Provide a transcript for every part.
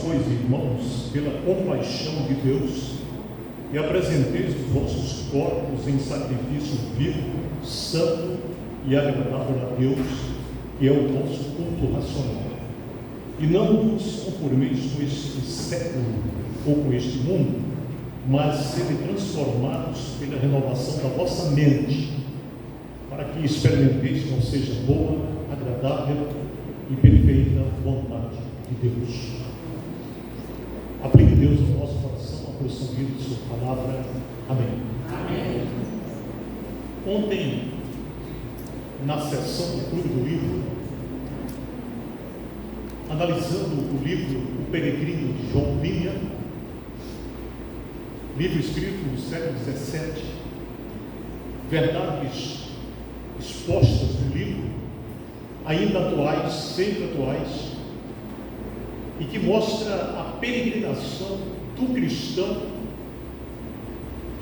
pois, irmãos, pela compaixão de Deus, e apresenteis os vossos corpos em sacrifício vivo, santo e agradável a Deus, que é o vosso culto racional. E não vos conformeis com este século ou com este mundo, mas sede transformados pela renovação da vossa mente, para que experimenteis qual seja boa, agradável e perfeita vontade de Deus. Aplique Deus no nosso coração, a porção de sua palavra. Amém. Amém. Ontem, na sessão do Clube do Livro, analisando o livro O Peregrino de João Plínio, livro escrito no século XVII, verdades expostas no livro, ainda atuais, sempre atuais, e que mostra a peregrinação do cristão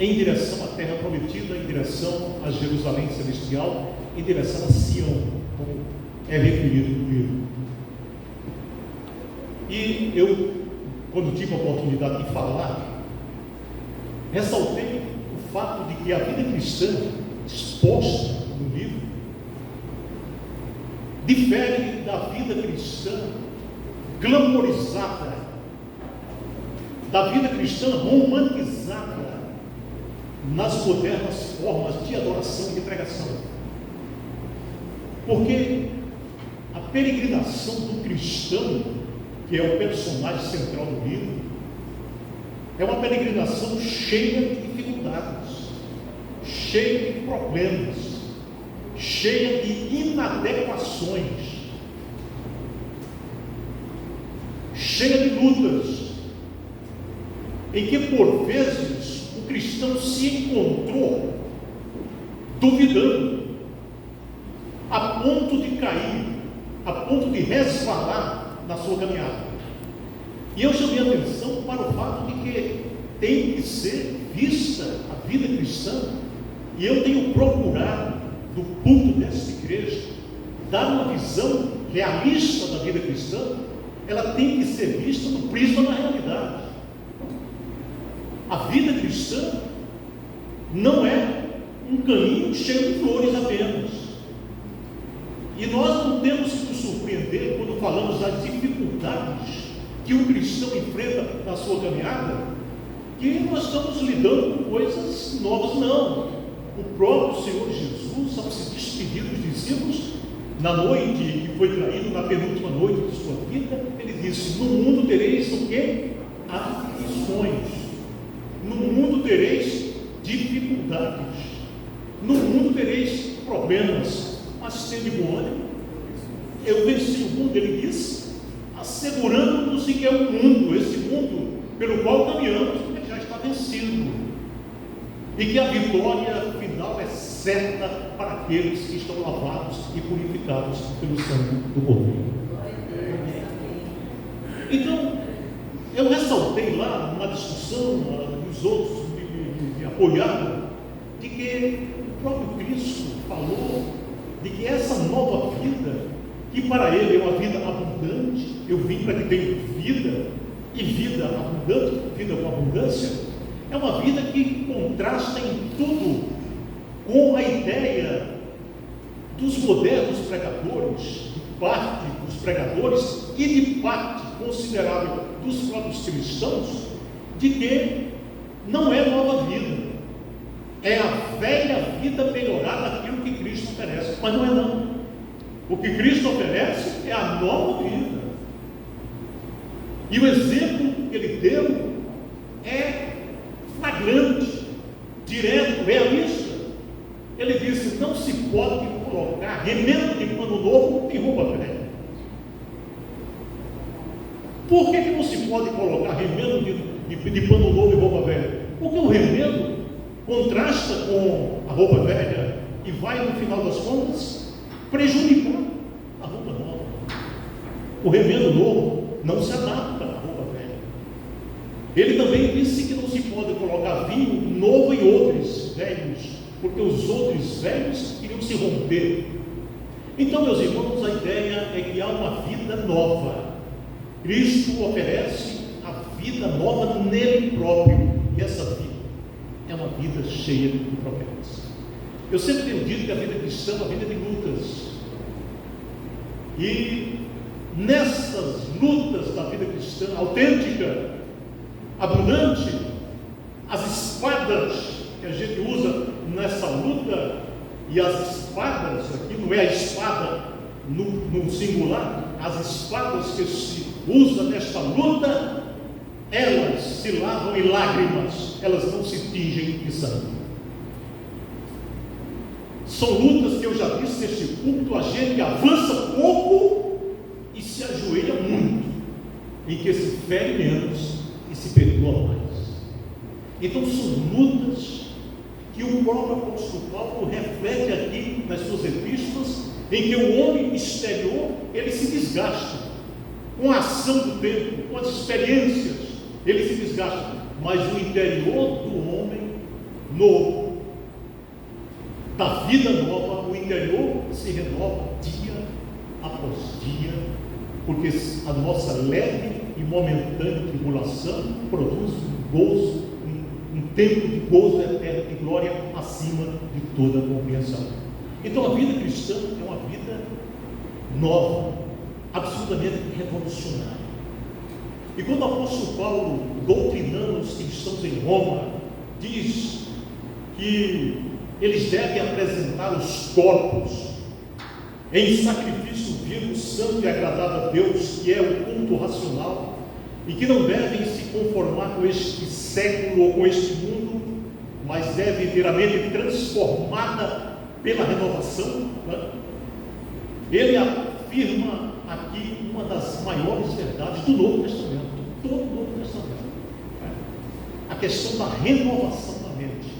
em direção à terra prometida, em direção a Jerusalém celestial, em direção a Sião, como é referido no livro. E eu, quando tive a oportunidade de falar, ressaltei o fato de que a vida cristã exposta no livro difere da vida cristã glamorizada, da vida cristã romantizada nas modernas formas de adoração e de pregação. Porque a peregrinação do cristão, que é o personagem central do livro, é uma peregrinação cheia de dificuldades, cheia de problemas, cheia de inadequações, cheia de lutas, em que por vezes o cristão se encontrou duvidando, a ponto de cair, a ponto de resvalar na sua caminhada. E eu chamei a atenção para o fato de que tem que ser vista a vida cristã, e eu tenho procurado, do púlpito desta igreja, dar uma visão realista da vida cristã. Ela tem que ser vista no prisma da realidade. A vida cristã não é um caminho cheio de flores apenas. E nós não temos que nos surpreender quando falamos das dificuldades que o cristão enfrenta na sua caminhada, que nós estamos lidando com coisas novas, não. O próprio Senhor Jesus, ao se despedir dos discípulos, na noite que foi traído, na penúltima noite de sua vida, ele disse: no mundo tereis o quê? Aflições. No mundo tereis dificuldades. No mundo tereis problemas. Mas tende bom ânimo. Eu venci o mundo, ele disse, assegurando-nos que é o mundo, esse mundo pelo qual caminhamos, ele já está vencido. E que a vitória final é certa para aqueles que estão lavados e purificados pelo sangue do Cordeiro. Então, eu ressaltei lá numa discussão, os outros me apoiaram, de que o próprio Cristo falou de que essa nova vida, que para ele é uma vida abundante, eu vim para que tenha vida, e vida abundante, vida com abundância, é uma vida que contrasta em tudo com a ideia dos modernos pregadores, de parte dos pregadores e de parte considerável dos próprios cristãos, de que não é nova vida, é a velha vida melhorada daquilo que Cristo oferece. Mas não é não. O que Cristo oferece é a nova vida. E o exemplo que ele deu é flagrante, direto, realista. Ele disse: não se pode colocar remendo de pano novo em roupa velha. Por que não se pode colocar remendo de pano novo em roupa velha? Porque o remendo contrasta com a roupa velha e vai, no final das contas, prejudicar a roupa nova. O remendo novo não se adapta à roupa velha. Ele também disse que não se pode colocar vinho novo em outros velhos, porque os outros velhos iriam se romper. Então, meus irmãos, a ideia é que há uma vida nova, Cristo oferece a vida nova nele próprio, e essa vida é uma vida cheia de promessas. Eu sempre tenho dito que a vida cristã é uma vida de lutas, e nessas lutas da vida cristã autêntica, abundante, as espadas que a gente usa nessa luta, e as espadas aqui não é a espada no singular, as espadas que se usa nesta luta, elas se lavam em lágrimas, elas não se tingem de sangue. São lutas que eu já disse neste culto, a gente avança pouco e se ajoelha muito, em que se fere menos e se perdoa mais. Então são lutas que o próprio apóstolo Paulo reflete aqui nas suas epístolas, em que o homem exterior, ele se desgasta com a ação do tempo, com as experiências, ele se desgasta, mas o interior do homem novo, da vida nova, o interior se renova dia após dia, porque a nossa leve e momentânea tribulação produz um gozo, um tempo de gozo eterno e glória acima de toda compreensão. Então a vida cristã é uma vida nova, absolutamente revolucionária. E quando o apóstolo Paulo, doutrinando os cristãos em Roma, diz que eles devem apresentar os corpos em sacrifício vivo, santo e agradável a Deus, que é o culto racional, e que não devem se conformar com este século ou com este mundo, mas devem ter a mente transformada pela renovação, né? Ele afirma aqui uma das maiores verdades do Novo Testamento, todo o Novo Testamento, né? A questão da renovação da mente.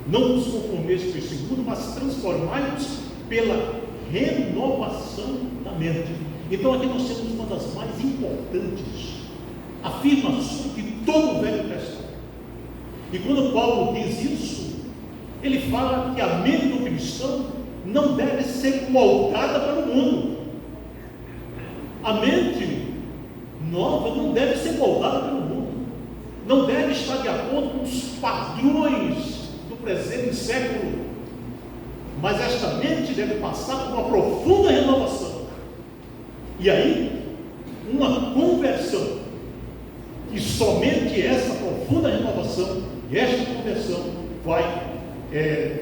Não nos conformeis com este mundo, mas transformai-nos pela renovação da mente. Então aqui nós temos uma das mais importantes afirmações de todo o Velho Testamento. E quando Paulo diz isso, ele fala que a mente do cristão não deve ser moldada para o mundo. A mente nova não deve ser moldada pelo mundo, não deve estar de acordo com os padrões do presente século, mas esta mente deve passar por uma profunda renovação, e aí uma conversão, e somente essa profunda renovação, esta conversão vai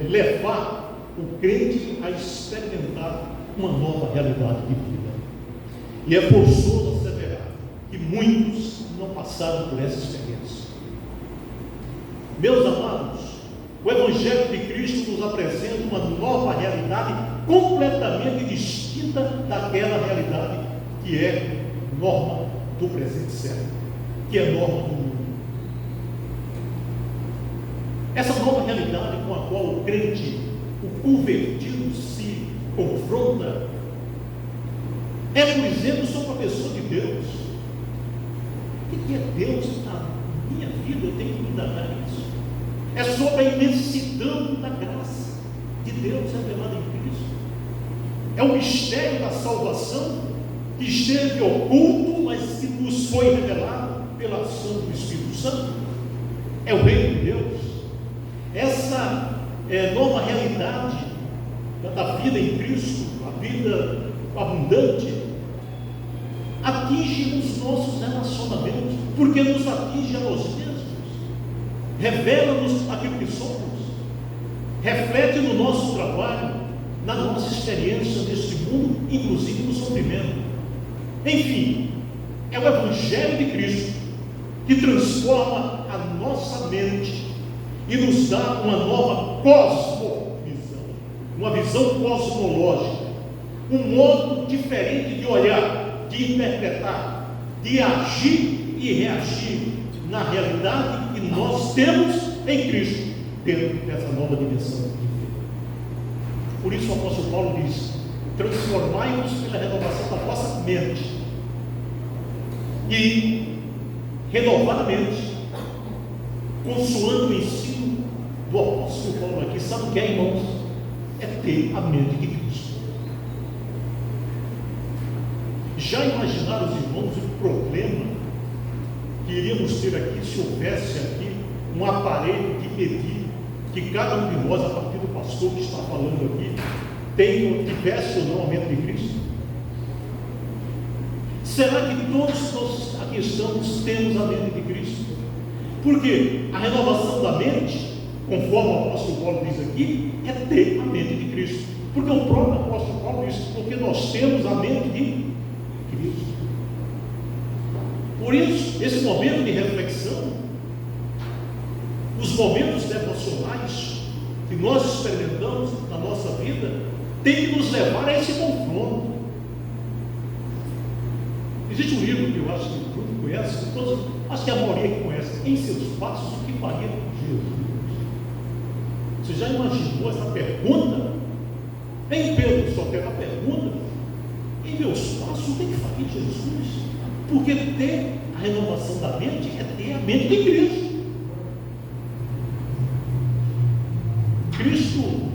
levar o crente a experimentar uma nova realidade de vida. E é forçoso asseverar que muitos não passaram por essa experiência. Meus amados, o Evangelho de Cristo nos apresenta uma nova realidade completamente distinta daquela realidade que é norma do presente século, que é norma do mundo. Essa nova realidade com a qual o crente, o convertido, se confronta, é, por exemplo, sobre a pessoa de Deus. O que é Deus na minha vida? Eu tenho que me dar isso. É sobre a imensidão da graça de Deus revelada em Cristo. É o mistério da salvação que esteve oculto, mas que nos foi revelado pela ação do Espírito Santo. É o reino de Deus. Essa nova realidade da vida em Cristo, a vida abundante, atinge os nossos relacionamentos, porque nos atinge a nós mesmos, revela-nos aquilo que somos, reflete no nosso trabalho, na nossa experiência neste mundo, inclusive no sofrimento. Enfim, é o Evangelho de Cristo que transforma a nossa mente e nos dá uma nova cosmovisão, uma visão cosmológica, um modo diferente de olhar, de interpretar, de agir e reagir na realidade que nós temos em Cristo, dentro dessa nova dimensão de vida. Por isso o apóstolo Paulo diz: transformai-vos pela renovação da vossa mente. E renovar a mente, consoando o ensino do apóstolo Paulo aqui, sabe o que é, irmãos? É ter a mente de Cristo. Já imaginaram os irmãos o problema que iríamos ter aqui se houvesse aqui um aparelho de medir que cada um de nós, a partir do pastor que está falando aqui, tivesse ou não a mente de Cristo? Será que todos nós aqui estamos temos a mente de Cristo? Porque a renovação da mente, conforme o apóstolo Paulo diz aqui, é ter a mente de Cristo. Porque o próprio apóstolo Paulo diz, porque nós temos a mente de Cristo. Por isso, esse momento de reflexão, os momentos devocionais que nós experimentamos na nossa vida, tem que nos levar a esse confronto. Existe um livro que eu acho que o Bruno conhece, todos, acho que a maioria que conhece, Em Seus Passos, o que faria com Jesus? Você já imaginou essa pergunta? Em Pedro só tem a pergunta: em meus passos, o que faria Jesus? Porque ter a renovação da mente é ter a mente de Cristo. Cristo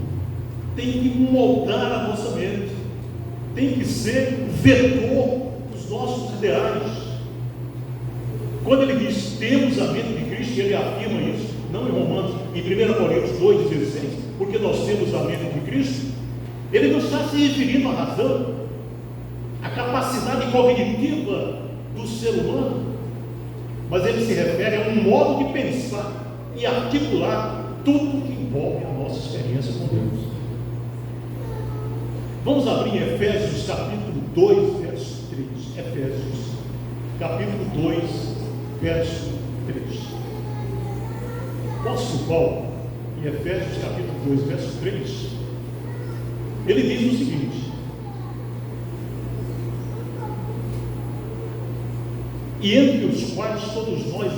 tem que moldar a nossa mente, tem que ser o vetor dos nossos ideais. Quando ele diz temos a mente de Cristo, ele afirma isso, não em Romanos, em 1 Coríntios 2,16, porque nós temos a mente de Cristo, ele não está se referindo à razão, à capacidade cognitiva do ser humano, mas ele se refere a um modo de pensar e articular tudo que envolve a nossa experiência com Deus. Vamos abrir em Efésios capítulo 2, verso 3. Efésios capítulo 2, verso 3. O apóstolo Paulo, em Efésios capítulo 2, verso 3, ele diz o seguinte: e entre os quais todos nós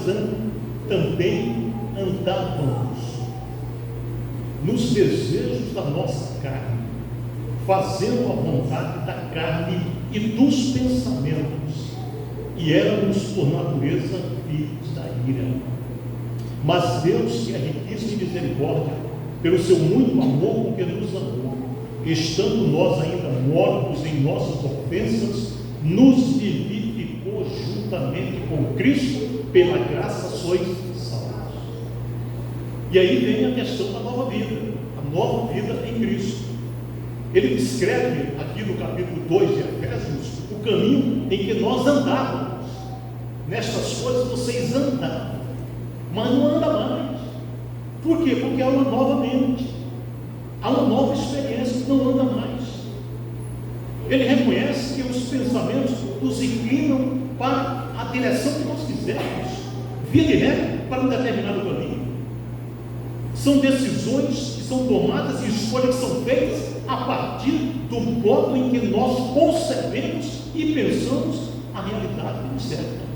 também andávamos nos desejos da nossa carne, fazendo a vontade da carne e dos pensamentos, e éramos por natureza filhos da ira. Mas Deus, que é riquíssimo em misericórdia, pelo seu muito amor com que nos amou, estando nós ainda mortos em nossas ofensas, nos vivificou juntamente com Cristo, pela graça sois salvos. E aí vem a questão da nova vida, a nova vida em Cristo. Ele descreve aqui no capítulo 2 de Efésios o caminho em que nós andávamos. Nestas coisas vocês andavam, mas não anda mais. Por quê? Porque há uma nova mente, há uma nova experiência que não anda mais. Ele reconhece que os pensamentos nos inclinam para a direção que nós quisermos, via de regra, para um determinado caminho. São decisões que são tomadas e escolhas que são feitas a partir do modo em que nós concebemos e pensamos a realidade que nos cerca.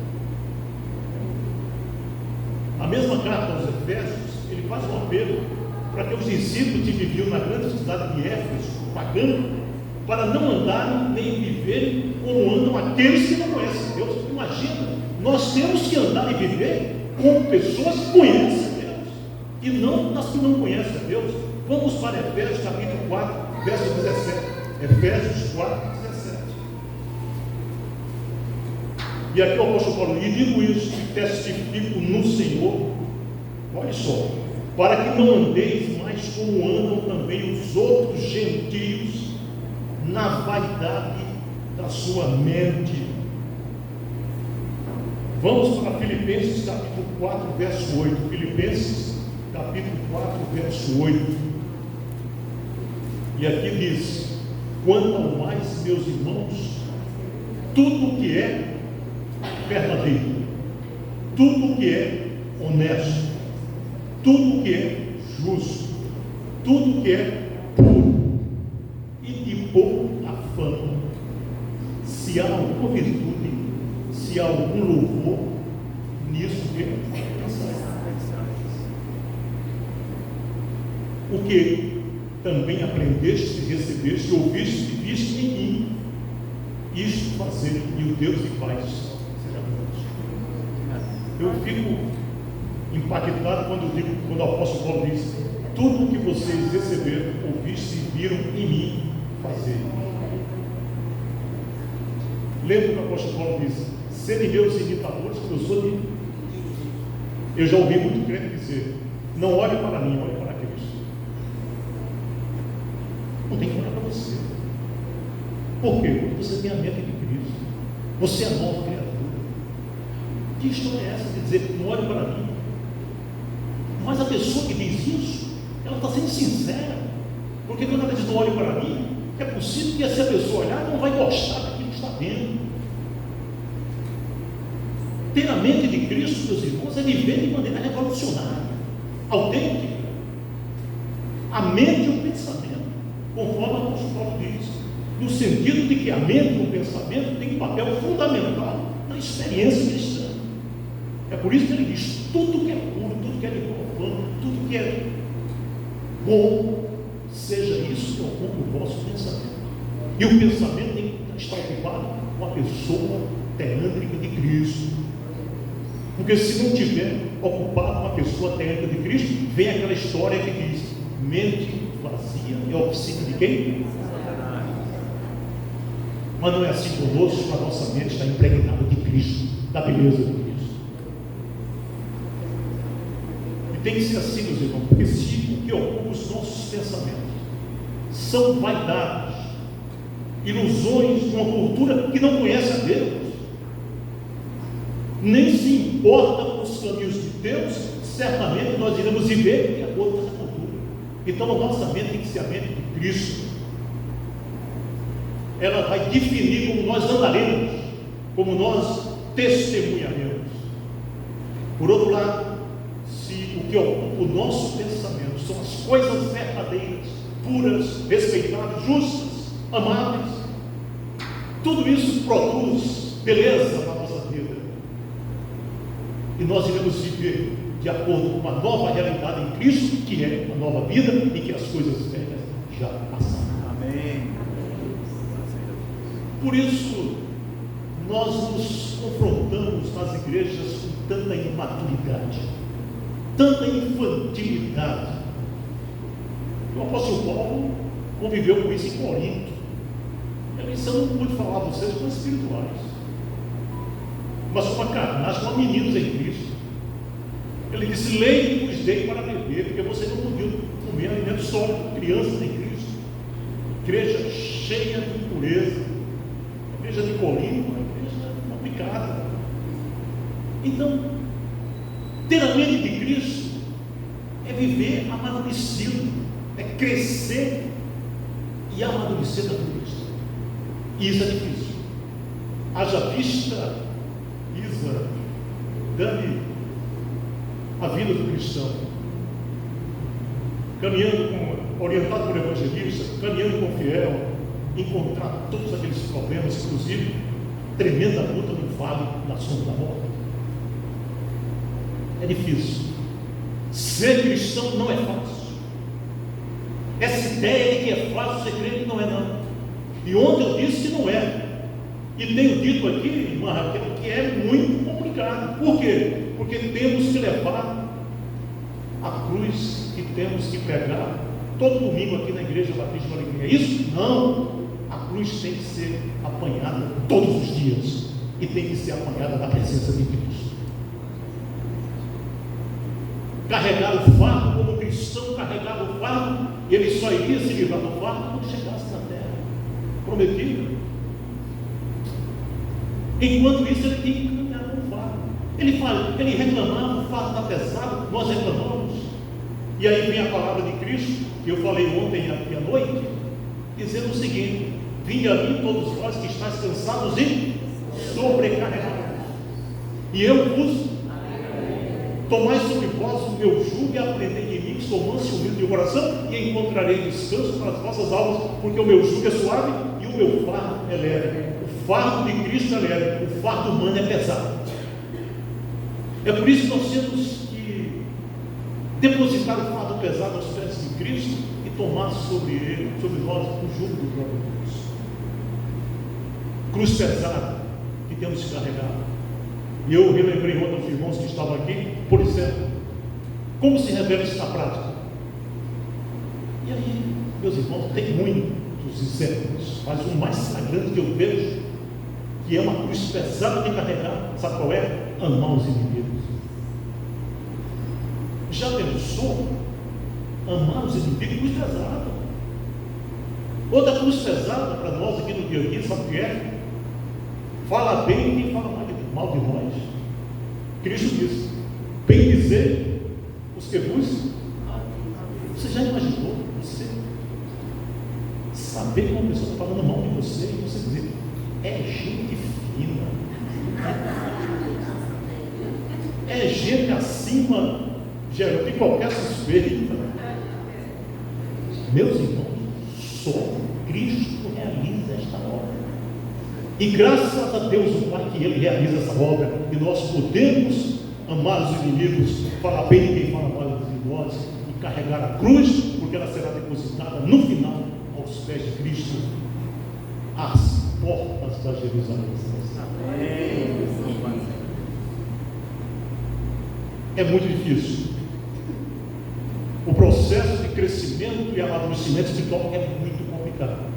A mesma carta aos Efésios, ele faz um apelo para que os discípulos que viviam na grande cidade de Éfeso, pagando, para não andarem nem viverem como andam aqueles que não conhecem Deus. Imagina, nós temos que andar e viver com pessoas que conhecem Deus, e não das que não conhecem Deus. Vamos para Efésios capítulo 4, verso 17. Efésios 4, 17. E aqui o apóstolo Paulo: e digo isso, e testifico no Senhor, olha só, para que não andeis mais como andam também os outros gentios, na vaidade da sua mente. Vamos para Filipenses capítulo 4, verso 8. Filipenses capítulo 4, verso 8. E aqui diz: quanto ao mais, meus irmãos, tudo que é verdadeiro, tudo que é honesto, tudo que é justo, tudo que é puro e de boa fama, se há alguma virtude, se há algum louvor, nisso que o que também aprendeste e recebeste, ouviste e viste em mim, isto fazer, e o Deus de paz será convosco. Eu fico impactado quando o apóstolo Paulo diz: tudo o que vocês receberam, ouviste e viram em mim fazer. Lembra que o apóstolo Paulo diz: sede meus imitadores, porque eu sou de. Eu já ouvi muito crente dizer: não olhe para mim, olhe para Cristo. Não tem que olhar para você. Por quê? Porque você tem a mente de Cristo. Você é a nova criatura. Que história é essa de dizer: não olhe para mim? Mas a pessoa que diz isso, ela está sendo sincera. Porque quando ela diz: não olhe para mim, é possível que se a pessoa olhar, não vai gostar daquilo que está vendo. Ter a mente de Cristo, meus irmãos, é viver de maneira revolucionária, autêntica. A mente e o pensamento, conforme o apóstolo Paulo diz, no sentido de que a mente e o pensamento têm um papel fundamental na experiência cristã. É por isso que ele diz: tudo que é puro, tudo que é de boa fama, tudo que é bom, seja isso que ocupe o vosso pensamento. E o pensamento tem que estar ocupado com a pessoa teântrica de Cristo. Porque se não tiver ocupado com a pessoa teântrica de Cristo, vem aquela história que diz: mente vazia é a oficina de quem? Mas não é assim conosco. A nossa mente está impregnada de Cristo, da beleza de Cristo. E tem que ser assim, meus irmãos, porque se o que ocupa os nossos pensamentos são vaidades, ilusões de uma cultura que não conhece a Deus, nem se importa com os caminhos de Deus, certamente nós iremos viver de acordo com essa cultura. Então a nossa mente tem que ser a mente de Cristo. Ela vai definir como nós andaremos, como nós testemunharemos. Por outro lado, se o que ocupa o nosso pensamento são as coisas verdadeiras, puras, respeitáveis, justas, amáveis, tudo isso produz beleza na nossa vida. E nós iremos viver de acordo com uma nova realidade em Cristo, que é uma nova vida e que as coisas velhas já passaram. Amém. Por isso, nós nos confrontamos nas igrejas com tanta imaturidade, tanta infantilidade. O apóstolo Paulo conviveu com isso em Corinto. Ele disse: eu não pude falar a vocês como espirituais, mas como carnais, como meninos em Cristo. Ele disse: leite vos dei para beber, porque vocês não podiam comer alimento sólido, crianças em Cristo. Igreja cheia de impureza. A igreja de Corinto, uma igreja complicada. Então, ter a mente de Cristo é viver amadurecido, é crescer e amadurecer na Cristo. E isso é difícil. Haja vista, Isa, Dani, a vida do cristão, orientado por evangelista, caminhando com fiel, encontrar todos aqueles problemas, inclusive tremenda luta no vale da sombra da morte. É difícil. Ser cristão não é fácil. Essa ideia de que é fácil ser crente não é, não. E ontem eu disse que não é. E tenho dito aqui, irmã Raquel, que é muito complicado. Por quê? Porque temos que levar a cruz que temos que pregar todo domingo aqui na Igreja Batista da Alegria. É isso? Não. A cruz tem que ser apanhada todos os dias. E tem que ser apanhada na presença de Cristo. Carregar o fardo, como cristão carregava o fardo, ele só iria se livrar do fardo quando chegasse na terra prometida. Enquanto isso, ele tinha que caminhar com o fardo. Ele reclamava: o fardo está pesado, nós reclamamos. E aí vem a palavra de Cristo, que eu falei ontem aqui à noite, dizendo o seguinte: vinde a mim todos vós que estáis cansados e sobrecarregados, e eu vos tomai sobre vós o meu jugo e aprendei de mim, que sou manso e humilde de coração, e encontrarei descanso para as vossas almas, porque o meu jugo é suave e o meu fardo é leve. O fardo de Cristo é leve, o fardo humano é pesado. É por isso que nós temos que depositar o fardo pesado aos pés de Cristo e tomar sobre ele, sobre nós, o jugo do próprio Deus. Cruz pesada que temos que carregar. E eu relembrei ontem aos irmãos que estavam aqui, por exemplo, como se revela isso na prática. E aí, meus irmãos, tem muitos exemplos, mas o mais sagrado que eu vejo, que que é uma cruz pesada de carregar. Sabe qual é? Amar os inimigos. Já pensou? Amar os inimigos, cruz pesada. Outra cruz pesada para nós aqui no dia a dia, sabe o que é? Fala bem quem fala mal de nós. Cristo disse: bem dizer os que vos. Você já imaginou você saber que uma pessoa está falando mal de você e você dizer: é gente fina, é gente acima de qualquer suspeita? Meus irmãos, só Cristo realiza esta obra. E graças a Deus o Pai que Ele realiza essa obra, e nós podemos amar os inimigos, falar bem de quem fala mal de nós, e carregar a cruz, porque ela será depositada no final aos pés de Cristo, às portas da Jerusalém. É muito difícil. O processo de crescimento e amadurecimento espiritual é muito complicado.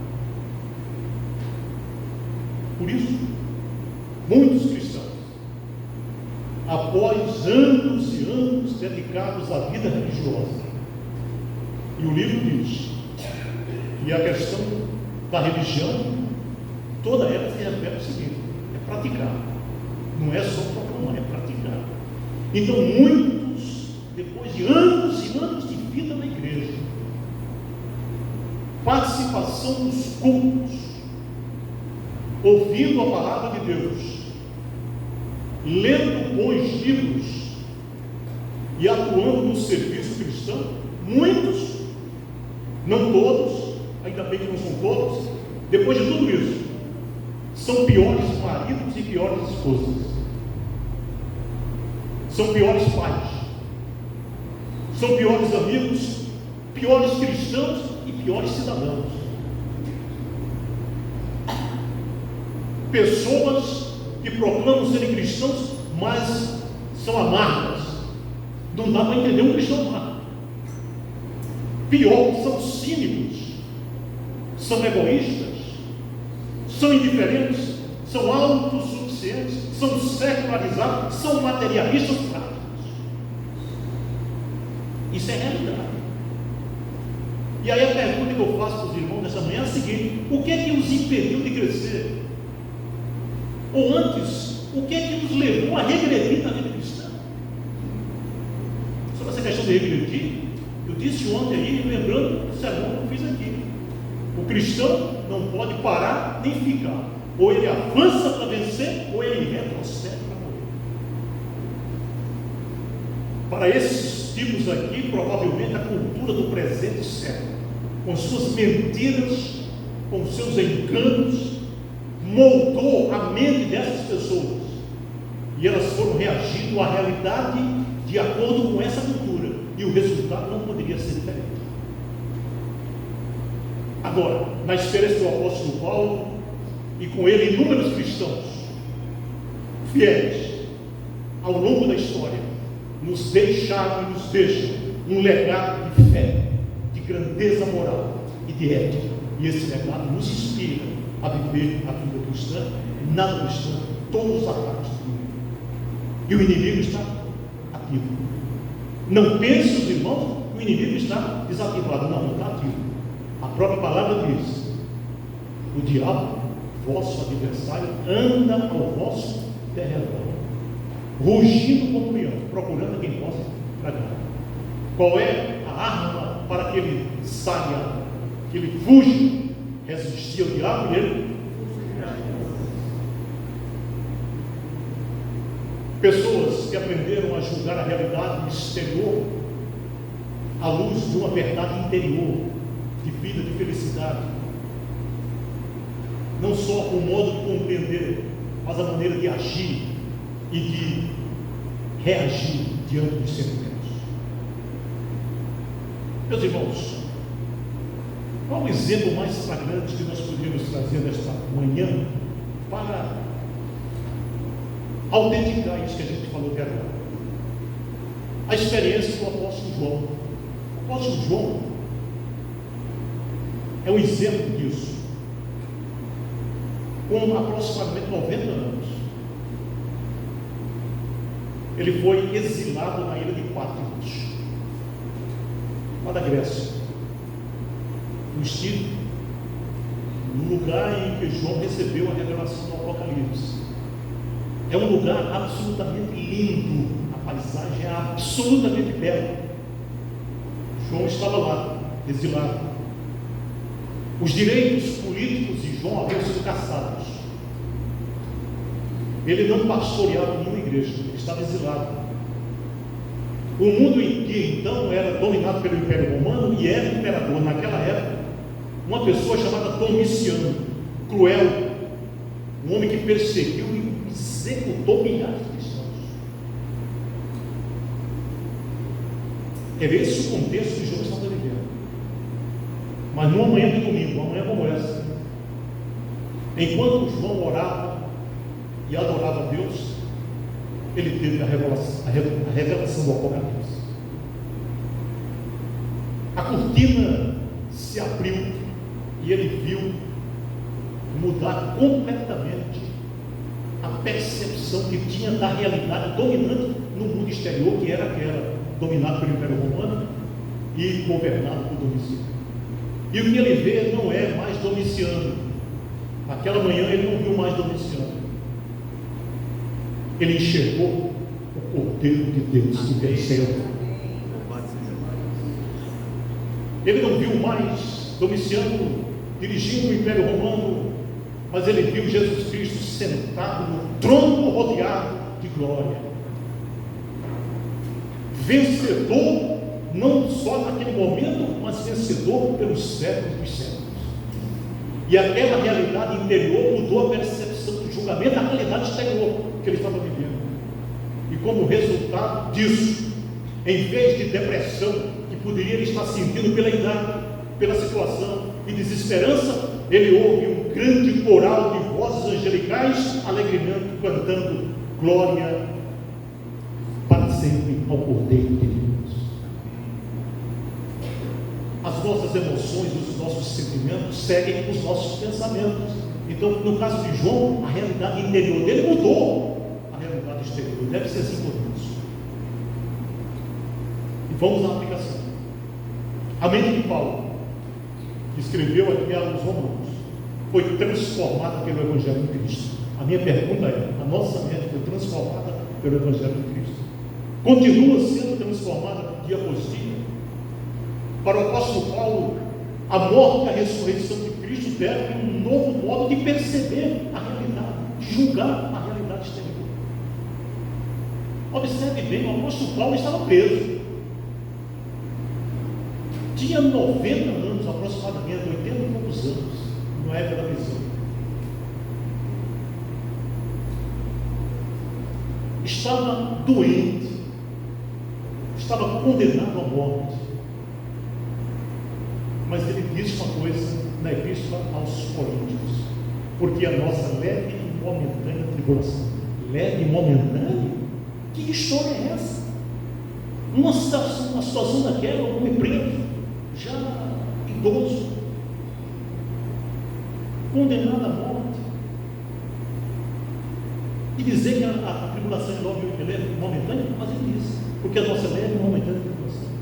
Por isso, muitos cristãos, após anos e anos dedicados à vida religiosa, e o livro diz que a questão da religião, toda ela se refere ao seguinte: é praticar, não é só proclamar, é praticar. Então muitos, depois de anos e anos de vida na igreja, participação nos cultos, ouvindo a palavra de Deus, lendo bons livros e atuando no serviço cristão, muitos, não todos, ainda bem que não são todos, depois de tudo isso, são piores maridos e piores esposas, são piores pais, são piores amigos, piores cristãos e piores cidadãos. Pessoas que proclamam serem cristãos, mas são amargas. Não dá para entender um cristão amargo. Pior, são cínicos, são egoístas, são indiferentes, são autossuficientes, são secularizados, são materialistas práticos. Isso é realidade. E aí a pergunta que eu faço para os irmãos nessa manhã é a seguinte: o que é que os impediu de crescer? Ou antes, o que é que nos levou a regredir na vida cristã? Sobre essa questão de regredir, eu disse ontem aí, lembrando do sermão que eu fiz aqui: o cristão não pode parar nem ficar. Ou ele avança para vencer, ou ele retrocede para morrer. Para esses tipos aqui, provavelmente a cultura do presente século, com suas mentiras, com seus enganos, moldou a mente dessas pessoas, e elas foram reagindo à realidade de acordo com essa cultura, e o resultado não poderia ser diferente. Agora, na experiência do apóstolo Paulo, e com ele inúmeros cristãos fiéis ao longo da história, nos deixaram e nos deixam um legado de fé, de grandeza moral e de ética, e esse legado nos inspira a viver a vida cristã, nada cristã, todos os ataques do inimigo. E o inimigo está ativo. Não pense, os irmãos, que o inimigo está desativado. Não, está ativo. A própria palavra diz: o diabo, vosso adversário, anda ao vosso derredor, rugindo como leão, procurando a quem possa tragar. Qual é a arma para que ele saia, que ele fuja? Resistir ao diabo e ele. Pessoas que aprenderam a julgar a realidade exterior à luz de uma verdade interior, de vida, de felicidade, não só o modo de compreender, mas a maneira de agir e de reagir diante dos sentimentos. Meus irmãos, qual o exemplo mais flagrante que nós podemos trazer nesta manhã para autenticar isso que a gente falou até agora? A experiência do apóstolo João. O apóstolo João é um exemplo disso. com aproximadamente 90 anos. Ele foi exilado na ilha de Patmos, lá da Grécia, no Estírio, no lugar em que João recebeu a revelação do Apocalipse. É um lugar absolutamente lindo, a paisagem é absolutamente bela. João estava lá, exilado. Os direitos políticos de João haviam sido cassados. Ele não pastoreava nenhuma igreja, ele estava exilado. O mundo em que então era dominado pelo Império Romano e era imperador naquela época uma pessoa chamada Domiciano, cruel, um homem que perseguiu e executou milhares de cristãos. Era esse o contexto que João estava vivendo. Mas numa manhã de domingo, uma manhã como essa, enquanto João orava e adorava a Deus, ele teve a revelação do Apocalipse. A cortina se abriu e ele viu mudar completamente a percepção que tinha da realidade dominante no mundo exterior, que era aquela dominada pelo Império Romano e governado por Domiciano. E o que ele vê não é mais Domiciano. Aquela manhã ele não viu mais Domiciano. Ele enxergou o Cordeiro de Deus que venceu. Ele não viu mais Domiciano dirigindo o Império Romano, mas ele viu Jesus Cristo sentado no trono rodeado de glória. Vencedor, não só naquele momento, mas vencedor pelos séculos dos séculos. E aquela realidade interior mudou a percepção do julgamento, a realidade exterior que ele estava vivendo. E como resultado disso, em vez de depressão que poderia estar sentindo pela idade, pela situação e desesperança, ele ouve um grande coral de vozes angelicais alegremente cantando glória para sempre ao Cordeiro de Deus. As nossas emoções, os nossos sentimentos seguem os nossos pensamentos. Então, no caso de João, a realidade interior dele mudou a realidade exterior. Deve ser assim por isso. E vamos à aplicação. A mente de Paulo, que escreveu aqui aos Romanos, foi transformada pelo Evangelho de Cristo. A minha pergunta é: a nossa mente foi transformada pelo Evangelho de Cristo? Continua sendo transformada dia após dia? Para o apóstolo Paulo, a morte e a ressurreição de Cristo devem um novo modo de perceber a realidade, de julgar a realidade exterior. Observe bem, o apóstolo Paulo estava preso. Tinha 90 anos, aproximadamente, 80 e poucos anos, na época da prisão. Estava doente, estava condenado à morte. Mas ele diz uma coisa na Epístola aos Coríntios: porque a nossa leve e momentânea tribulação. Leve e momentânea? Que história é essa? Uma situação daquela, um homem preso, já idoso, condenado à morte, e dizer que a tribulação é leve e momentânea? Mas ele diz: porque a nossa leve e momentânea tribulação.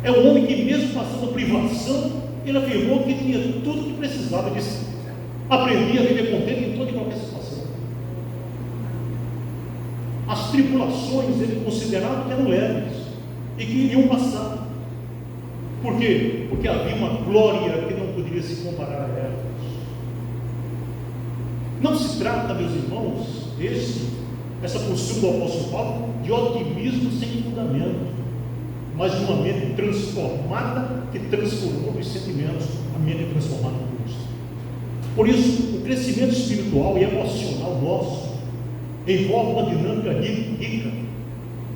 É um homem que, mesmo passando privação, ele afirmou que tinha tudo que precisava, disse: aprendi a viver contente em toda e qualquer situação. As tribulações ele considerava que eram leves e que iriam passar. Por quê? Porque havia uma glória que não poderia se comparar a elas. Não se trata, meus irmãos, essa postura do apóstolo Paulo, de otimismo sem fundamento, mas de uma mente transformada, que transformou os sentimentos, a mente transformada por Cristo. Por isso, o crescimento espiritual e emocional nosso envolve uma dinâmica rica,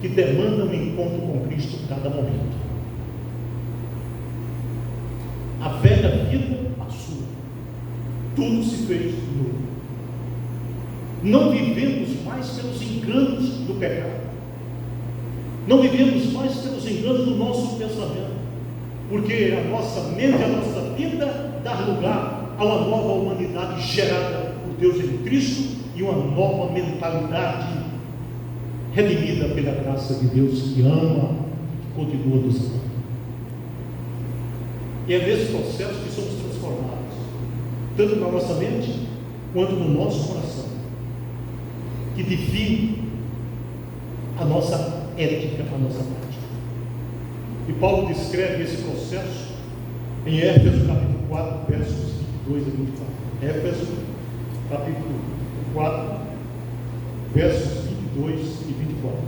que demanda um encontro com Cristo a cada momento. A velha vida passou, tudo se fez novo. Não vivemos mais pelos enganos do pecado, não vivemos mais pelos enganos do nosso pensamento, porque a nossa mente, a nossa vida dá lugar a uma nova humanidade gerada por Deus em Cristo e uma nova mentalidade redimida pela graça de Deus, que ama e continua nos amando. E é nesse processo que somos transformados, tanto na nossa mente quanto no nosso coração, que define a nossa ética, a nossa prática. E Paulo descreve esse processo em Éfeso capítulo 4, versos 22 a 24. Éfeso capítulo 4, versos 22 e 24.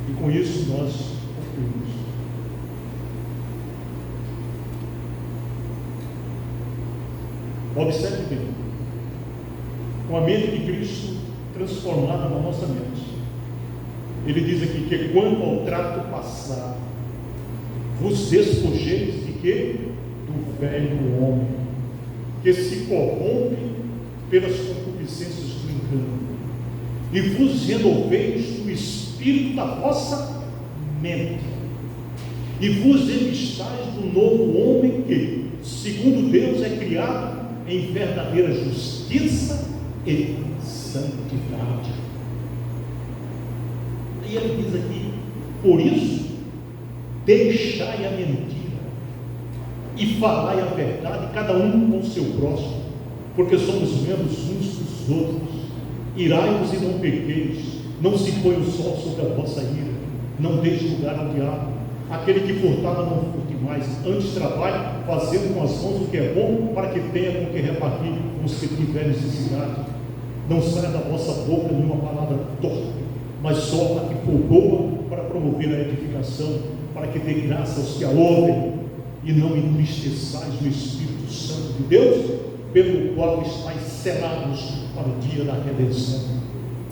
E com isso nós concluímos. Observe bem, com a mente de Cristo transformada na nossa mente, ele diz aqui que quanto ao trato passado, vos despojeis de quê? Do velho homem, que se corrompe pelas concupiscências do engano, e vos renoveis do espírito da vossa mente, e vos revistais do novo homem que, segundo Deus, é criado em verdadeira justiça e santidade. E ele diz aqui: por isso, deixai a mentira e falai a verdade, cada um com o seu próximo, porque somos membros uns dos outros. Irai-vos e não pequeis, não se põe o sol sobre a vossa ira, não deixe lugar ao diabo. Aquele que furtava, não furte mais, antes trabalhe, fazendo com as mãos o que é bom, para que tenha com que repartir com os que tiverem necessidade. Não saia da vossa boca nenhuma palavra torta, mas só a que for boa, para promover a edificação, para que dê graça aos que a ouvem, e não entristeçais o Espírito Santo de Deus, pelo qual estáis selados para o dia da redenção.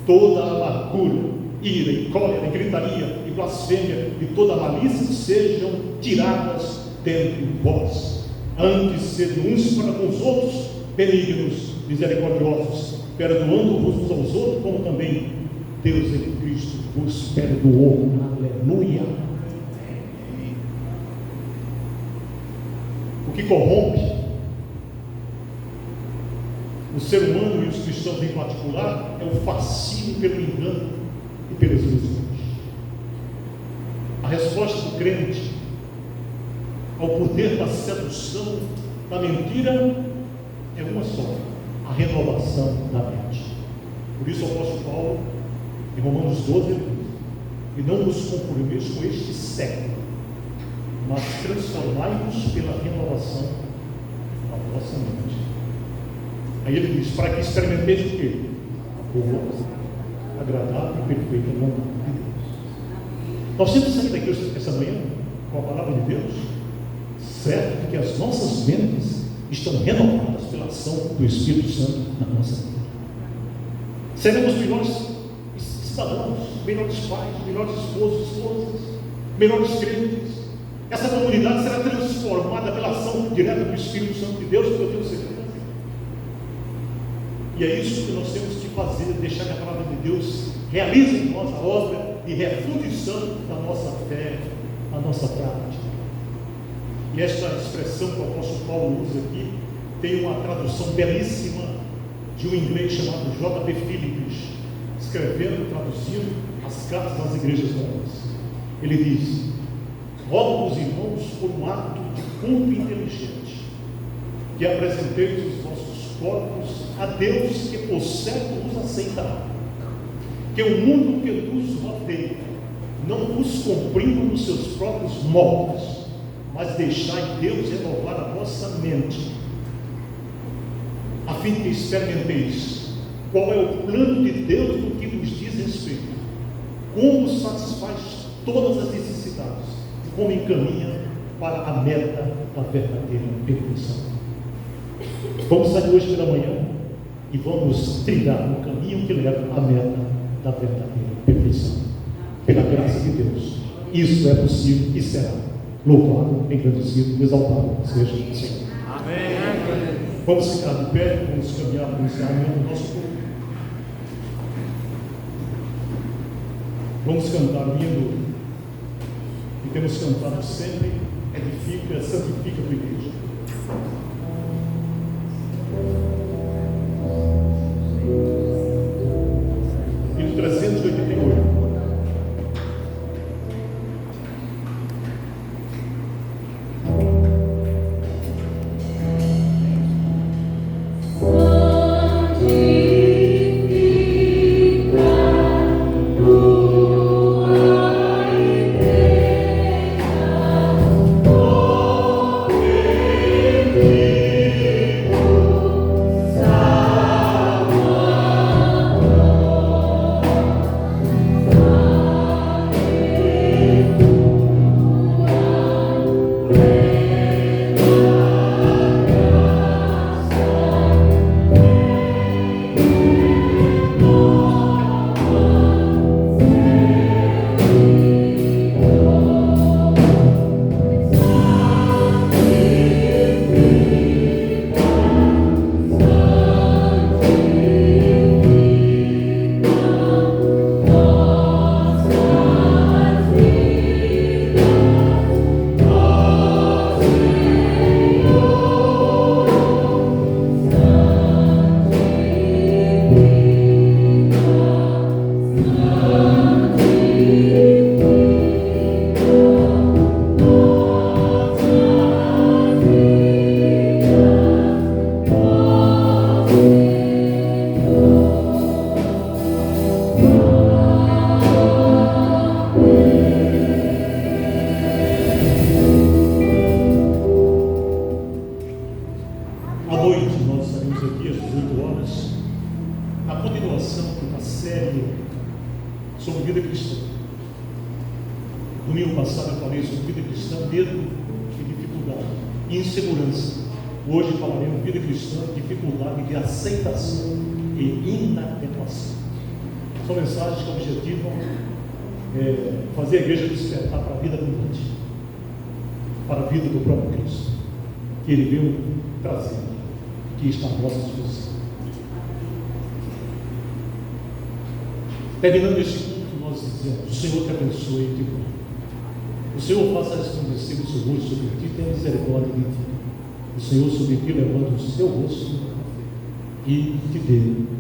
Toda a amargura, ira e cólera, e gritaria, e blasfêmia, e toda a malícia sejam tiradas dentre vós. Antes, sede uns para com os outros benignos, misericordiosos, perdoando-vos uns aos outros, como também Deus em Cristo vos perdoou. Aleluia. O que corrompe o ser humano e os cristãos em particular é o fascínio pelo engano e pelas ilusões. A resposta do crente ao poder da sedução da mentira é uma só: a renovação da mente. Por isso o apóstolo Paulo, em Romanos 12, ele diz: e não vos conformeis com este século, mas transformai-vos pela renovação da vossa mente. Aí ele diz: para que experimenteis o quê? A boa, agradável e perfeita vontade de Deus. Nós temos saído daqui essa manhã com a palavra de Deus, certo de que as nossas mentes estão renovadas pela ação do Espírito Santo na nossa vida. Seremos melhores cidadãos, melhores pais, melhores esposos, esposas, melhores crentes. Essa comunidade será transformada pela ação direta do Espírito Santo de Deus, que eu tenho certeza. E é isso que nós temos que fazer: deixar que a palavra de Deus realize em nós a obra de refundição da nossa fé, a nossa prática. E esta expressão que o apóstolo Paulo usa aqui tem uma tradução belíssima de um inglês chamado J.B. Phillips, escrevendo, traduzindo as cartas das igrejas novas. Ele diz: rogo os irmãos por um ato de culto inteligente, que apresenteis os vossos corpos a Deus, que por certo vos aceitará, que o mundo que vos rodeia não vos comprima nos seus próprios moldes, mas deixai Deus renovar a vossa mente, a fim de que experimenteis qual é o plano de Deus no que vos diz respeito, como satisfaz todas as necessidades e como encaminha para a meta da verdadeira perfeição. Vamos sair hoje pela manhã e vamos trilhar o caminho que leva à meta da verdadeira perfeição. Pela graça de Deus, isso é possível e será. Louvado, engrandecido, exaltado seja o Senhor. Amém. Vamos ficar de pé, vamos caminhar para o encerramento do nosso culto. Vamos cantar o hino que temos cantado sempre: edifica, santifica a tua igreja. E 388. À noite nós estaremos aqui às 18 horas, a continuação de uma série sobre vida cristã. Domingo passado eu falei sobre vida cristã, medo e dificuldade e insegurança. Hoje falaremos vida cristã, dificuldade de aceitação e inadequação. São mensagens que objetivam fazer a igreja despertar para a vida abundante, para a vida do próprio Cristo, que Ele veio trazer, que está à nossa disposição. Terminando este culto, nós dizemos: o Senhor te abençoe e te guarde. O Senhor faça resplandecer o seu rosto sobre ti, tenha misericórdia de ti. O Senhor sobre ti levanta o seu rosto e te dê